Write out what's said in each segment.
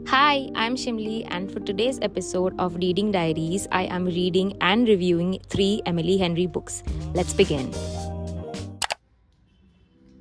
Hi, I'm Shimli, and for today's episode of Reading Diaries, I am reading and reviewing 3 Emily Henry books. Let's begin.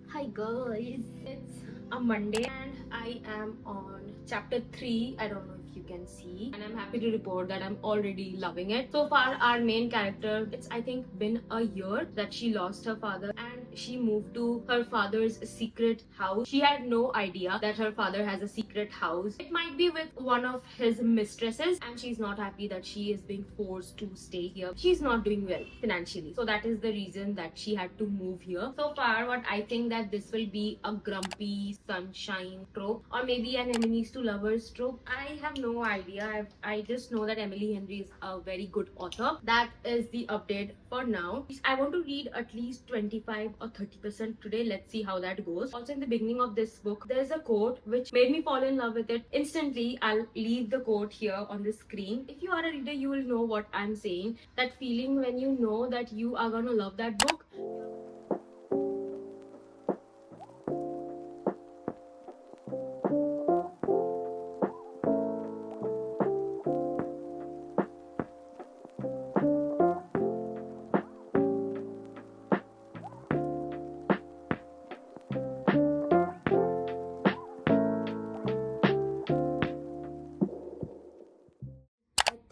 Hi guys, it's a Monday and I am on chapter 3. I don't know if you can see, and I'm happy to report that I'm already loving it. So far, our main character, it's I think been a year that she lost her father and she moved to her father's secret house. She had no idea that her father has a secret house. It might be with one of his mistresses, and she's not happy that she is being forced to stay here. She's not doing well financially, so that is the reason that she had to move here. So far, what I think that this will be a grumpy sunshine trope, or maybe an enemies to lovers trope. I have no idea. I just know that Emily Henry is a very good author. That is the update for now. I want to read at least 25 or 30% today. Let's see how that goes. Also, in the beginning of this book, there's a quote which made me fall in love with it instantly. I'll leave the quote here on the screen. If you are a reader, you will know what I'm saying. That feeling when you know that you are gonna love that book.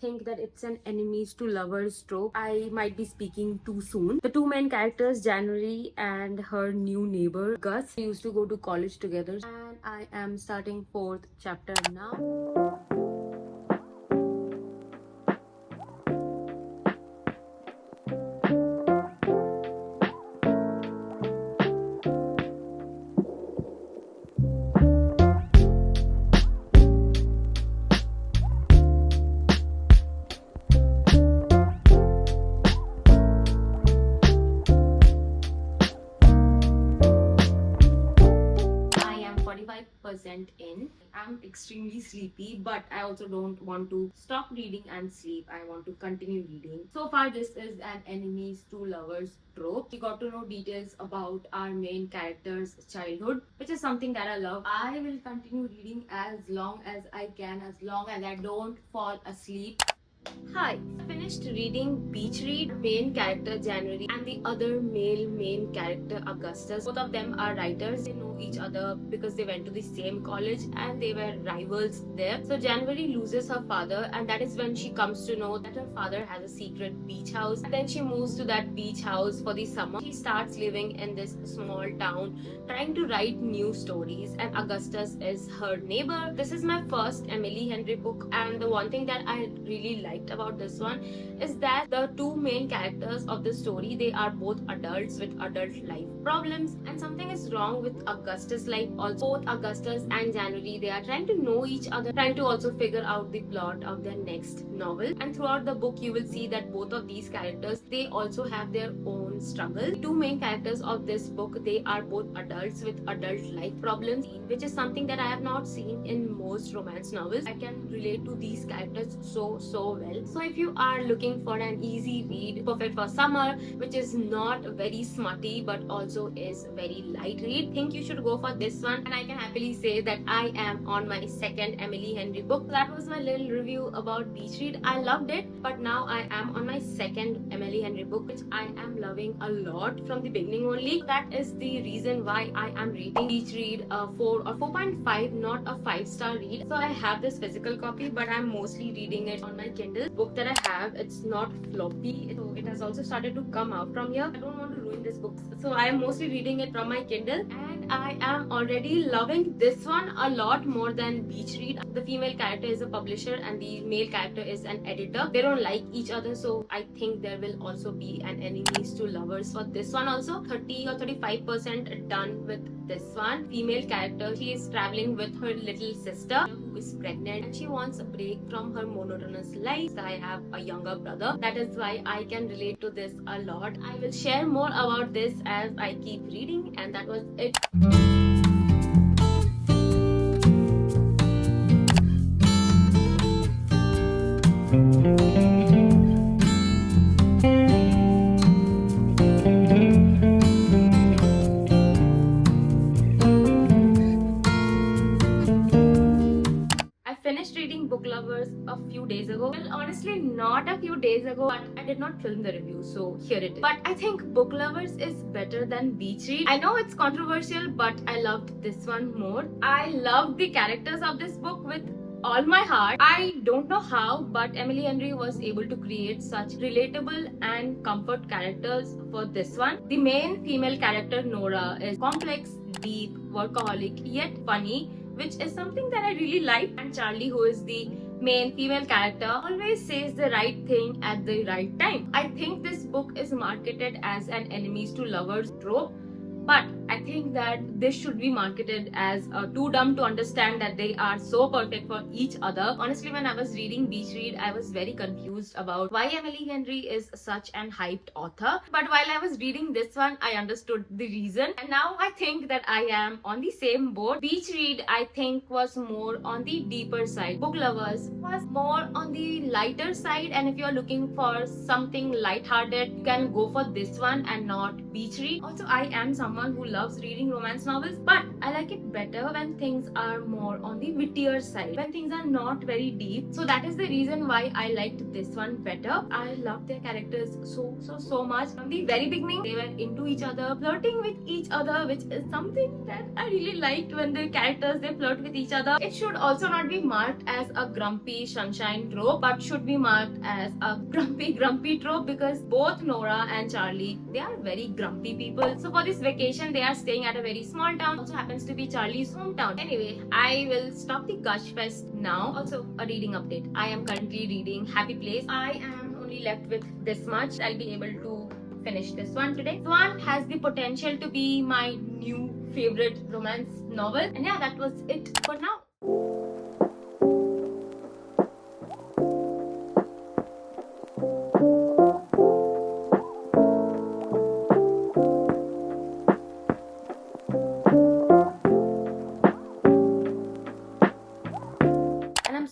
Think that it's an enemies to lovers trope. I might be speaking too soon. The two main characters, January and her new neighbor Gus, used to go to college together, and I am starting 4th chapter now. In. I'm extremely sleepy, but I also don't want to stop reading and sleep. I want to continue reading. So far, this is an enemies to lovers trope. We got to know details about our main character's childhood, which is something that I love. I will continue reading as long as I can, as long as I don't fall asleep. Hi, I finished reading Beach Read. Main character January and the other male main character Augustus. Both of them are writers. They know each other because they went to the same college and they were rivals there. So January loses her father, and that is when she comes to know that her father has a secret beach house. And then she moves to that beach house for the summer. She starts living in this small town, trying to write new stories, and Augustus is her neighbor. This is my first Emily Henry book, and the one thing that I really liked about this one is that the two main characters of the story, they are both adults with adult life problems, and something is wrong with Augustus' life also. Both Augustus and January, they are trying to know each other, trying to also figure out the plot of their next novel. And throughout the book, you will see that both of these characters, they also have their own struggle. The two main characters of this book, they are both adults with adult life problems, which is something that I have not seen in most romance novels. I can relate to these characters so well. So if you are looking for an easy read, perfect for summer, which is not very smutty but also is very light read, think you should go for this one. And I can happily say that I am on my second Emily Henry book. That was my little review about Beach Read. I loved it, but now I am on my second Emily Henry book, which I am loving a lot from the beginning only. That is the reason why I am rating Beach Read a 4 or 4.5, not a 5-star read. So I have this physical copy, but I'm mostly reading it on my Kindle. Book that I have, it's not floppy, so it has also started to come out from here. I don't want to ruin this book, so I am mostly reading it from my Kindle, and I am already loving this one a lot more than Beach Read. The female character is a publisher and the male character is an editor. They don't like each other, so I think there will also be an enemies to lovers for this one also. 30 or 35% done with this one. Female character, she is traveling with her little sister who is pregnant, and she wants a break from her monotonous life. I have a younger brother, that is why I can relate to this a lot. I will share more about this as I keep reading, and that was it. Lovers a few days ago. Well, honestly, not a few days ago, but I did not film the review, so here it is. But I think Book Lovers is better than Beach Read. I know it's controversial, but I loved this one more. I loved the characters of this book with all my heart. I don't know how, but Emily Henry was able to create such relatable and comfort characters for this one. The main female character, Nora, is complex, deep, workaholic, yet funny, which is something that I really like. And Charlie, who is the main female character, always says the right thing at the right time. I think this book is marketed as an enemies to lovers trope, but I think that this should be marketed as too dumb to understand that they are so perfect for each other. Honestly, when I was reading Beach Read, I was very confused about why Emily Henry is such an hyped author. But while I was reading this one, I understood the reason. And now I think that I am on the same boat. Beach Read, I think, was more on the deeper side. Book Lovers was more on the lighter side. And if you're looking for something lighthearted, you can go for this one and not Beach Read. Also, I am someone who loves reading romance novels, but I like it better when things are more on the wittier side, when things are not very deep. So that is the reason why I liked this one better. I loved their characters so much. From the very beginning, they were into each other, flirting with each other, which is something that I really liked. When the characters, they flirt with each other, it should also not be marked as a grumpy sunshine trope, but should be marked as a grumpy trope, because both Nora and Charlie, they are very grumpy people. So for this vacation, they are staying at a very small town, also happens to be Charlie's hometown. Anyway, I will stop the gush fest now. Also, a reading update. I am currently reading Happy Place. I am only left with this much. I'll be able to finish this one today. This one has the potential to be my new favorite romance novel. And yeah, that was it for now.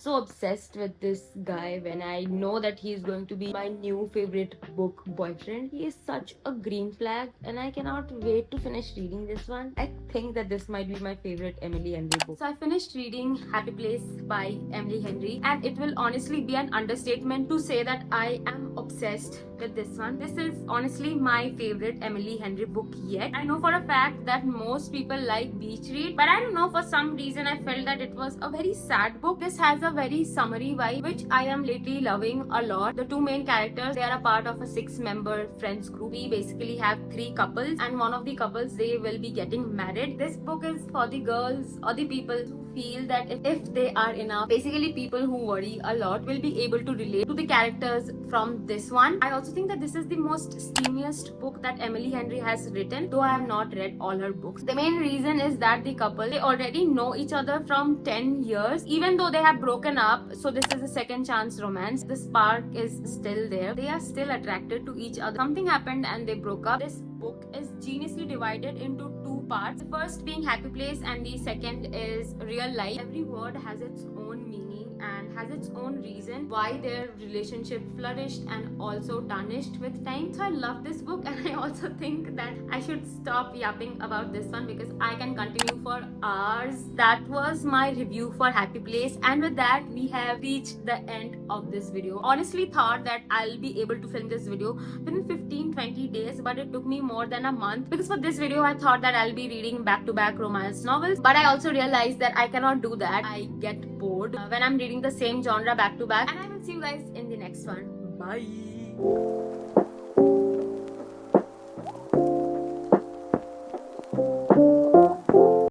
So obsessed with this guy when I know that he is going to be my new favorite book boyfriend. He is such a green flag and I cannot wait to finish reading this one. I think that this might be my favorite Emily Henry book. So I finished reading Happy Place by Emily Henry, and it will honestly be an understatement to say that I am obsessed with this one. This is honestly my favorite Emily Henry book yet. I know for a fact that most people like Beach Read, but I don't know, for some reason I felt that it was a very sad book. This has a very summery vibe, which I am lately loving a lot. The two main characters, they are a part of a 6-member friends group. We basically have 3 couples, and one of the couples, they will be getting married. This book is for the girls or the people who feel that if they are enough, basically people who worry a lot will be able to relate to the characters from this one. I also think that this is the most steamiest book that Emily Henry has written, though I have not read all her books. The main reason is that the couple, they already know each other from 10 years, even though they have broken up. So this is a second chance romance. The spark is still there. They are still attracted to each other. Something happened and they broke up. This book is geniusly divided into 2 parts. The first being Happy Place and the second is Real Life. Every word has its own meaning and has its own reason why their relationship flourished and also tarnished with time. So I love this book, and I also think that I should stop yapping about this one because I can continue for hours. That was my review for Happy Place, and with that we have reached the end of this video. Honestly thought that I'll be able to film this video within 15-20 days, but it took me more than a month because for this video I thought that I'll be reading back-to-back romance novels, but I also realized that I cannot do that. I get bored when I'm reading the same genre back to back, and I will see you guys in the next one. Bye.